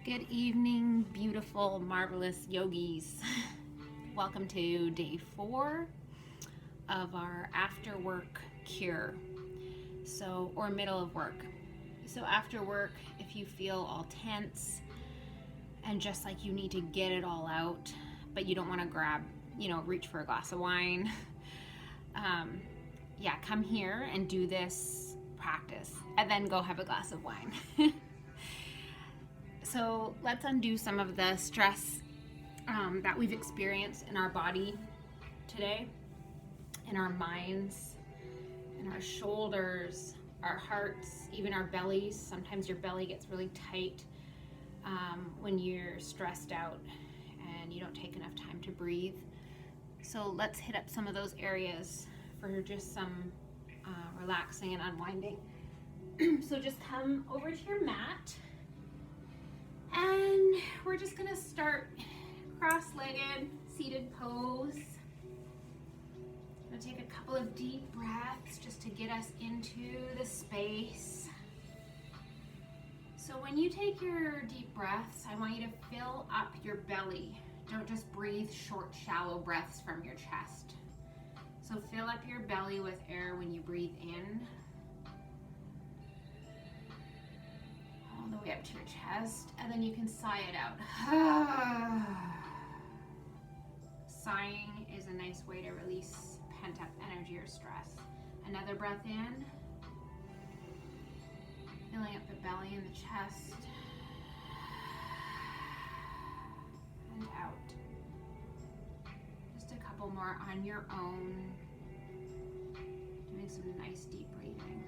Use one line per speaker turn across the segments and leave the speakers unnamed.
Good evening, beautiful, marvelous yogis. Welcome to day 4 of our after work cure. Or middle of work. So after work, if you feel all tense and just like you need to get it all out, but you don't want to reach for a glass of wine, come here and do this practice and then go have a glass of wine. So let's undo some of the stress that we've experienced in our body today, in our minds, in our shoulders, our hearts, even our bellies. Sometimes your belly gets really tight when you're stressed out and you don't take enough time to breathe. So let's hit up some of those areas for just some relaxing and unwinding. So just come over to your mat. And we're just gonna start cross-legged, seated pose. Gonna take a couple of deep breaths just to get us into the space. So when you take your deep breaths, I want you to fill up your belly. Don't just breathe short, shallow breaths from your chest. So fill up your belly with air when you breathe in. All the way up to your chest, and then you can sigh it out. Sighing is a nice way to release pent-up energy or stress. Another breath in, filling up the belly and the chest, and out. Just a couple more on your own, doing some nice deep breathing.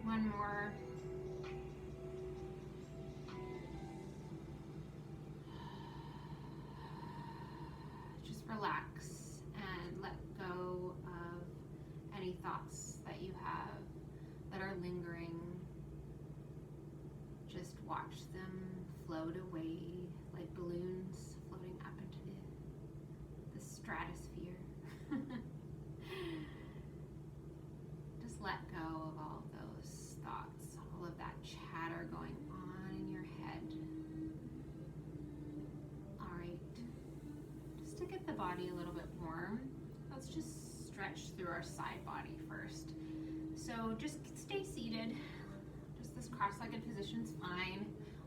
One more. Just relax and let go of any thoughts that you have that are lingering. Just watch them float away like balloons floating up into the stratosphere. Just let go of all those thoughts, all of that chatter going on in your head. All right, just to get the body a little bit warm, let's just stretch through our side body first. So just stay seated. Just this cross-legged position's fine.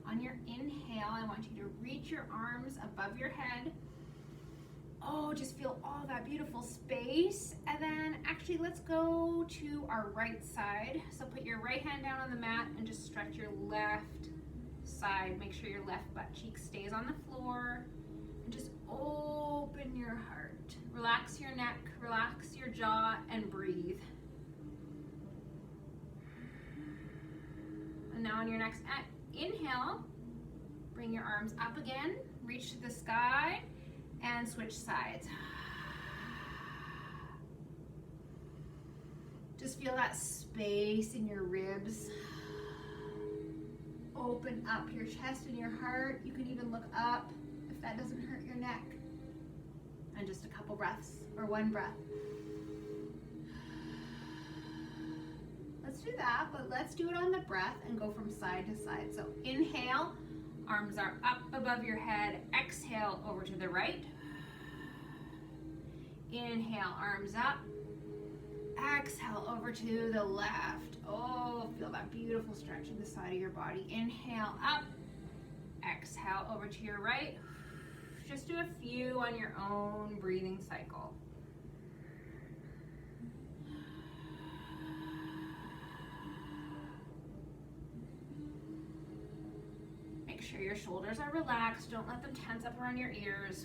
On your inhale, I want you to reach your arms above your head. Oh, just feel all that beautiful space. And then actually let's go to our right side. So put your right hand down on the mat and just stretch your left side. Make sure your left butt cheek stays on the floor. And just open your heart. Relax your neck, relax your jaw, and breathe. And now on your next inhale, bring your arms up again, reach to the sky, and switch sides. Just feel that space in your ribs. Open up your chest and your heart. You can even look up if that doesn't hurt your neck. And just a couple breaths, or one breath. Let's do that, but let's do it on the breath and go from side to side. So inhale, arms are up above your head. Exhale over to the right. Inhale, arms up. Exhale over to the left. Oh, feel that beautiful stretch in the side of your body. Inhale up. Exhale over to your right. Just do a few on your own breathing cycle. Make sure your shoulders are relaxed. Don't let them tense up around your ears.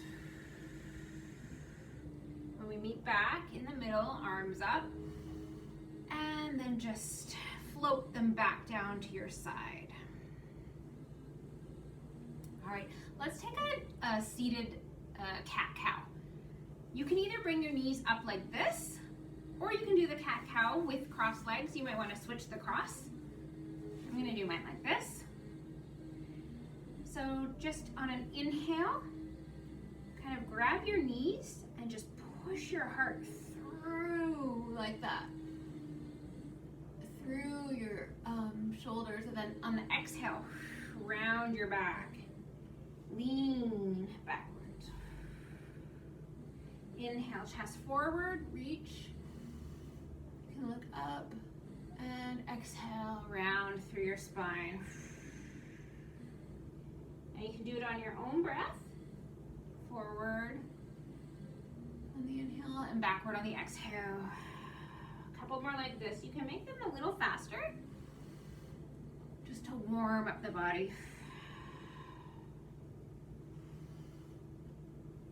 When we meet back in the middle, arms up, and then just float them back down to your side. All right, let's take a seated cat-cow. You can either bring your knees up like this, or you can do the cat-cow with crossed legs. You might want to switch the cross. I'm gonna do mine like this. So just on an inhale, kind of grab your knees and just push your heart through like that, through your shoulders, and then on the exhale, round your back, lean backwards. Inhale, chest forward, reach. You can look up, and exhale, round through your spine. And you can do it on your own breath. Forward on the inhale and backward on the exhale. A couple more like this. You can make them a little faster, just to warm up the body.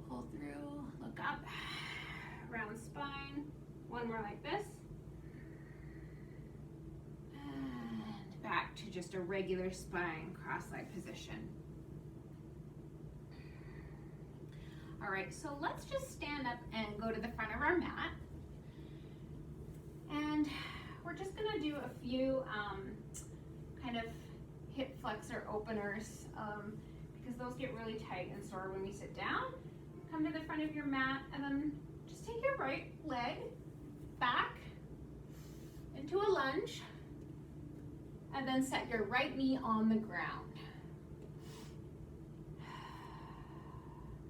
Pull through, look up, round spine. One more like this. And back to just a regular spine, cross-legged position. All right, so let's just stand up and go to the front of our mat. And we're just gonna do a few kind of hip flexor openers because those get really tight and sore when we sit down. Come to the front of your mat and then just take your right leg back into a lunge and then set your right knee on the ground.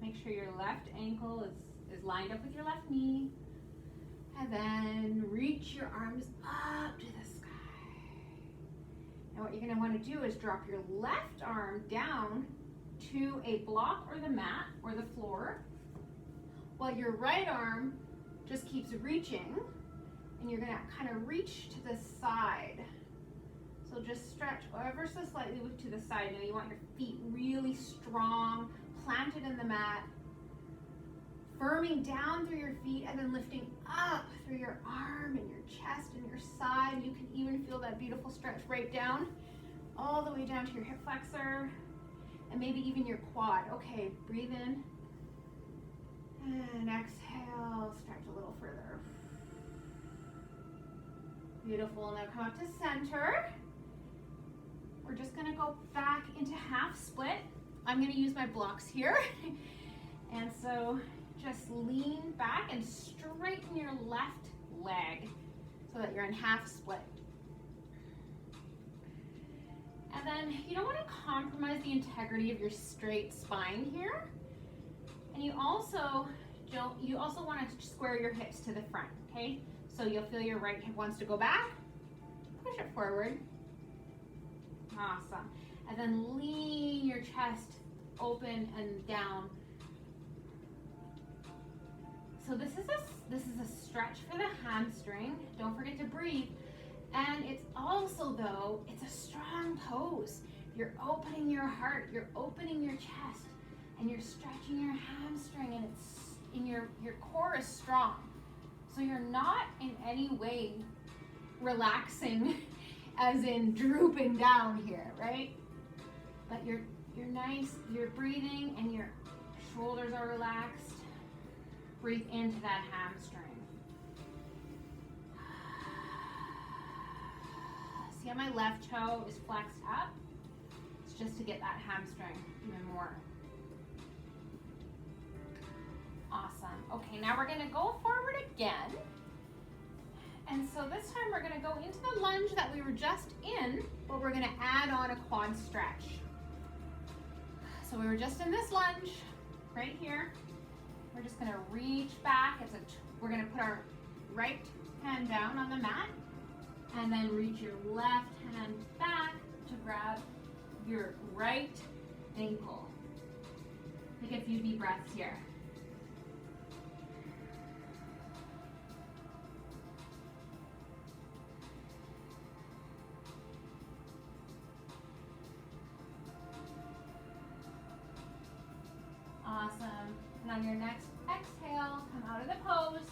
Make sure your left ankle is lined up with your left knee. And then reach your arms up to the sky. And what you're going to want to do is drop your left arm down to a block or the mat or the floor, while your right arm just keeps reaching, and you're going to kind of reach to the side. So just stretch ever so slightly to the side. Now you want your feet really strong, planted in the mat, firming down through your feet and then lifting up through your arm and your chest and your side. You can even feel that beautiful stretch right down, all the way down to your hip flexor and maybe even your quad. Okay, breathe in and exhale, stretch a little further. Beautiful. Now come up to center. We're just gonna go back into half split. I'm gonna use my blocks here. And so just lean back and straighten your left leg so that you're in half split. And then you don't want to compromise the integrity of your straight spine here. And you also want to square your hips to the front, okay? So you'll feel your right hip wants to go back, push it forward. Awesome. And then lean your chest open and down. So this is a stretch for the hamstring. Don't forget to breathe. And it's also, though, it's a strong pose. You're opening your heart, you're opening your chest, and you're stretching your hamstring, and your core is strong. So you're not in any way relaxing as in drooping down here, right? But you're nice, you're breathing and your shoulders are relaxed. Breathe into that hamstring. See how my left toe is flexed up? It's just to get that hamstring even more. Awesome. Okay, now we're gonna go forward again. And so this time we're gonna go into the lunge that we were just in, but we're gonna add on a quad stretch. So we were just in this lunge, right here. We're just gonna reach back. We're gonna put our right hand down on the mat and then reach your left hand back to grab your right ankle. Take a few deep breaths here. Awesome. And on your next exhale, come out of the pose.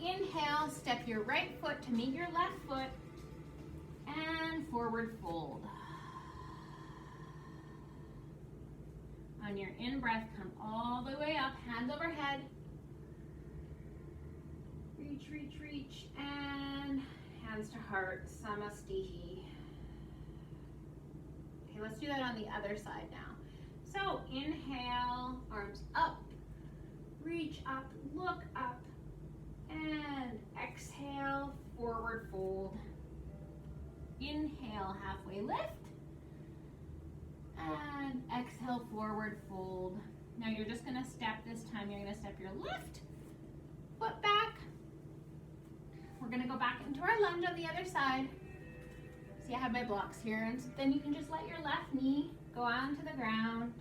Inhale, step your right foot to meet your left foot and forward fold. On your in-breath, come all the way up, hands overhead. Reach, reach, reach, and hands to heart, Samastihi. Okay, let's do that on the other side now. So inhale, arms up, reach up, look up, and exhale, forward fold. Inhale, halfway lift, and exhale, forward fold. Now you're just gonna step this time, you're gonna step your left foot back. We're gonna go back into our lunge on the other side. See, I have my blocks here, and then you can just let your left knee go onto the ground.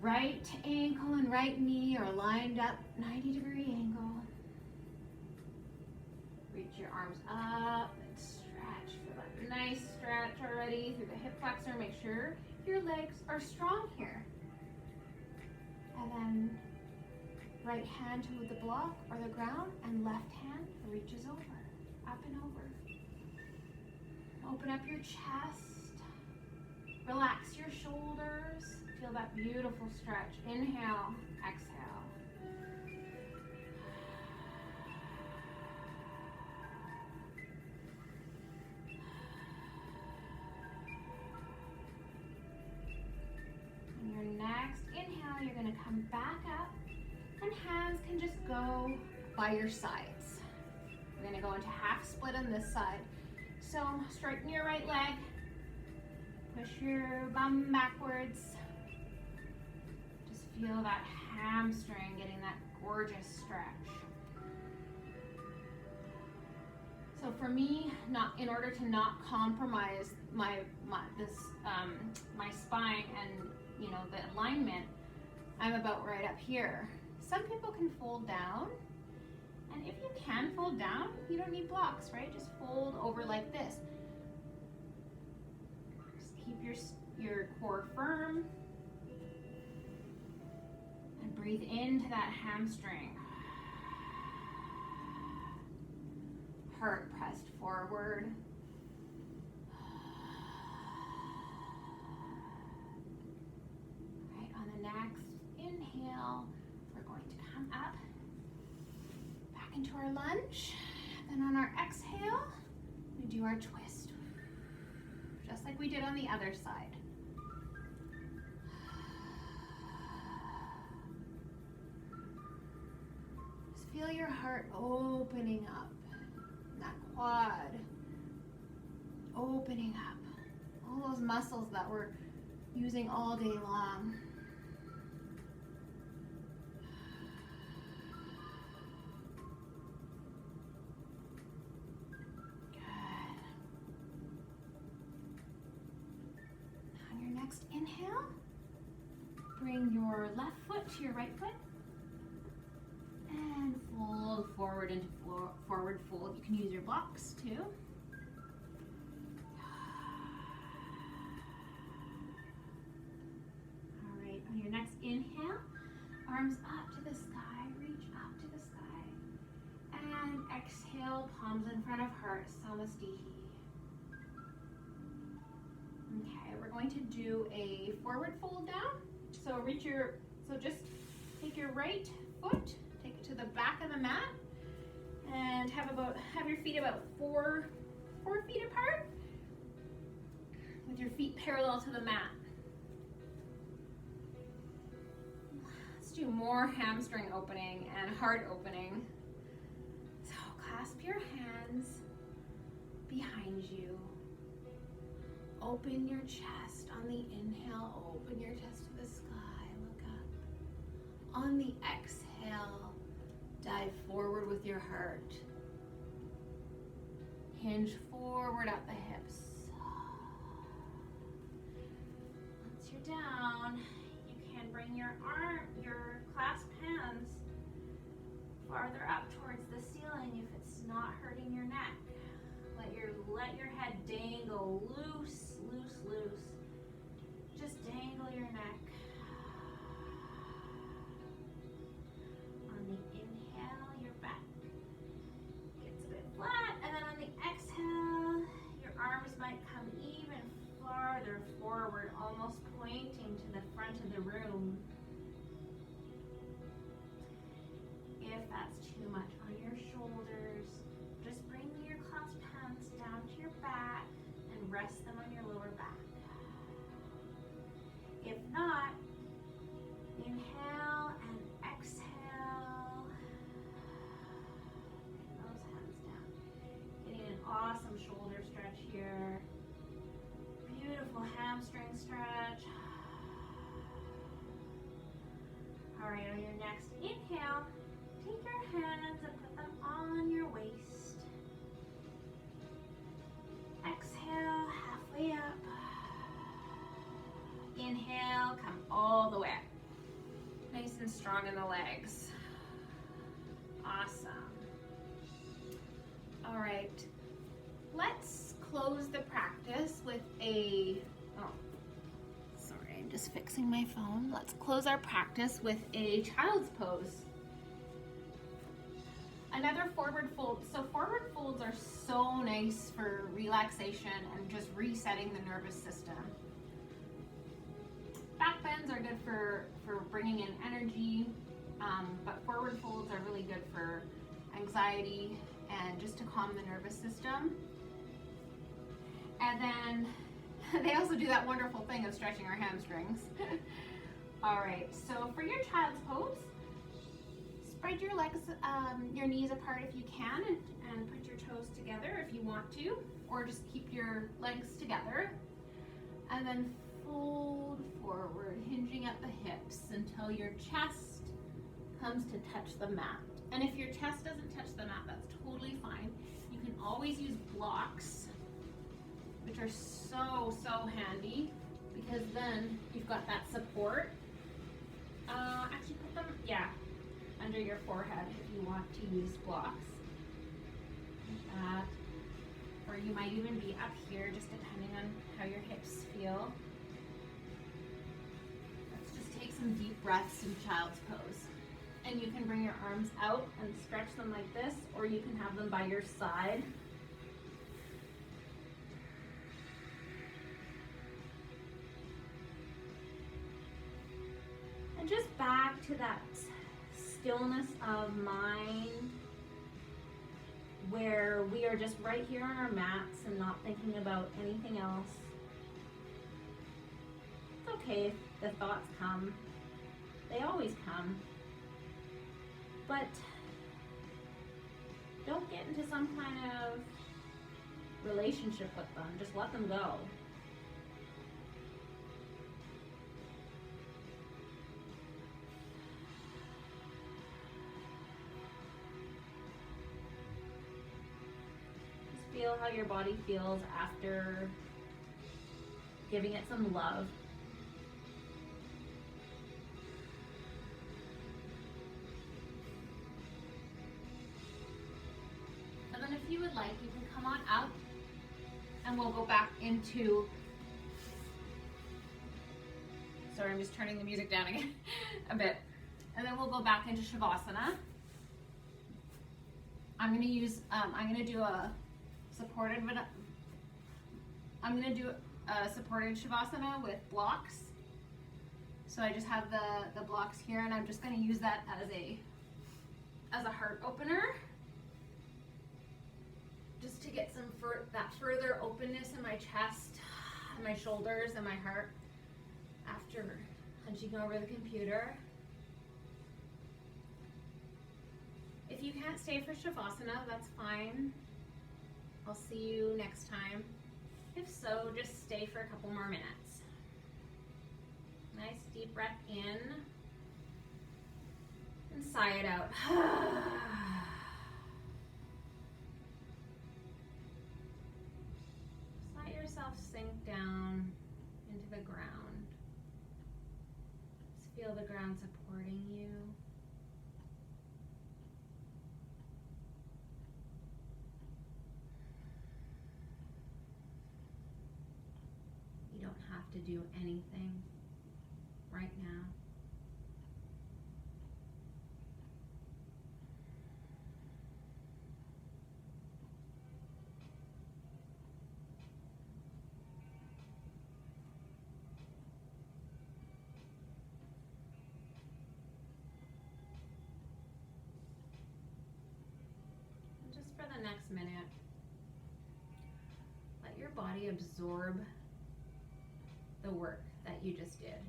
Right ankle and right knee are lined up, 90-degree angle. Reach your arms up and stretch. Feel that nice stretch already through the hip flexor. Make sure your legs are strong here. And then right hand to the block or the ground, and left hand reaches over, up and over. Open up your chest. Relax your shoulders. Feel that beautiful stretch. Inhale, exhale. On your next inhale, you're going to come back up, and hands can just go by your sides. We're going to go into half split on this side. So straighten your right leg, push your bum backwards. Just feel that hamstring getting that gorgeous stretch. So for me, in order to not compromise my spine and the alignment, I'm about right up here. Some people can fold down. And if you can fold down, you don't need blocks, right? Just fold over like this. Just keep your core firm. And breathe into that hamstring. Heart pressed forward. All right, on the next inhale, we're going to come up into our lunge. Then on our exhale, we do our twist, just like we did on the other side. Just feel your heart opening up, that quad opening up, all those muscles that we're using all day long. Next inhale, bring your left foot to your right foot and fold forward into forward fold. You can use your blocks too. All right, on your next inhale, arms up to the sky, reach up to the sky, and exhale, palms in front of heart, Samastihi. Okay, we're going to do a forward fold down. So just take your right foot, take it to the back of the mat, and have your feet about four feet apart, with your feet parallel to the mat. Let's do more hamstring opening and heart opening. So clasp your hands behind you. Open your chest on the inhale, open your chest to the sky, look up. On the exhale, dive forward with your heart. Hinge forward at the hips. Once you're down, you can bring your clasped hands farther up towards the ceiling if it's not hurting your neck. Let your head dangle loose. Just dangle your neck. On the inhale, your back gets a bit flat, and then on the exhale, your arms might come even farther forward, almost pointing to the front of the room. If that's too much on your shoulders, just bring your clasped hands down to your back and rest them on your lower back. If not, hamstring stretch. All right, on your next inhale, take your hands and put them on your waist. Exhale, halfway up. Inhale, come all the way up. Nice and strong in the legs. Awesome. All right, let's close the practice with a, sorry, I'm just fixing my phone. Let's close our practice with a child's pose. Another forward fold. So forward folds are so nice for relaxation and just resetting the nervous system. Back bends are good for bringing in energy, but forward folds are really good for anxiety and just to calm the nervous system. And then they also do that wonderful thing of stretching our hamstrings. All right, so for your child's pose, spread your legs, your knees apart if you can, and put your toes together if you want to, or just keep your legs together. And then fold forward, hinging at the hips until your chest comes to touch the mat. And if your chest doesn't touch the mat, that's totally fine. You can always use blocks, which are so handy, because then you've got that support. Actually put them, under your forehead if you want to use blocks. Like that. Or you might even be up here, just depending on how your hips feel. Let's just take some deep breaths in child's pose. And you can bring your arms out and stretch them like this, or you can have them by your side. And just back to that stillness of mind where we are just right here on our mats and not thinking about anything else. It's okay if the thoughts come. They always come. But don't get into some kind of relationship with them. Just let them go. Just feel how your body feels after giving it some love. If you would like, you can come on up and we'll go back into, sorry, I'm just turning the music down again a bit. And then we'll go back into Shavasana. I'm going to use, I'm going to do a supported Shavasana with blocks. So I just have the blocks here, and I'm just going to use that as a heart opener. Just to get some that further openness in my chest, and my shoulders, and my heart after hunching over the computer. If you can't stay for Shavasana, that's fine. I'll see you next time. If so, just stay for a couple more minutes. Nice deep breath in and sigh it out. Sink down into the ground. Just feel the ground supporting you. You don't have to do anything right now. For the next minute, let your body absorb the work that you just did.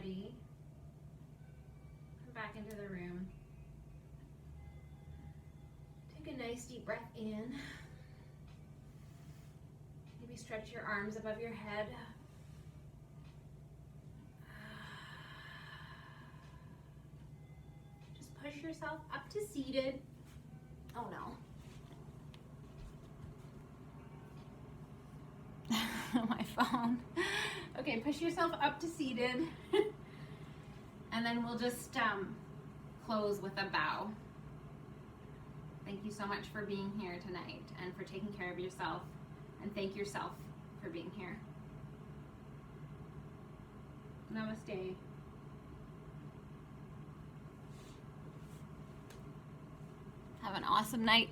ready, come back into the room. Take a nice deep breath in. Maybe stretch your arms above your head. Just push yourself up to seated. Oh no. My phone. Okay, push yourself up to seated. And then we'll just close with a bow. Thank you so much for being here tonight and for taking care of yourself. And thank yourself for being here. Namaste. Have an awesome night.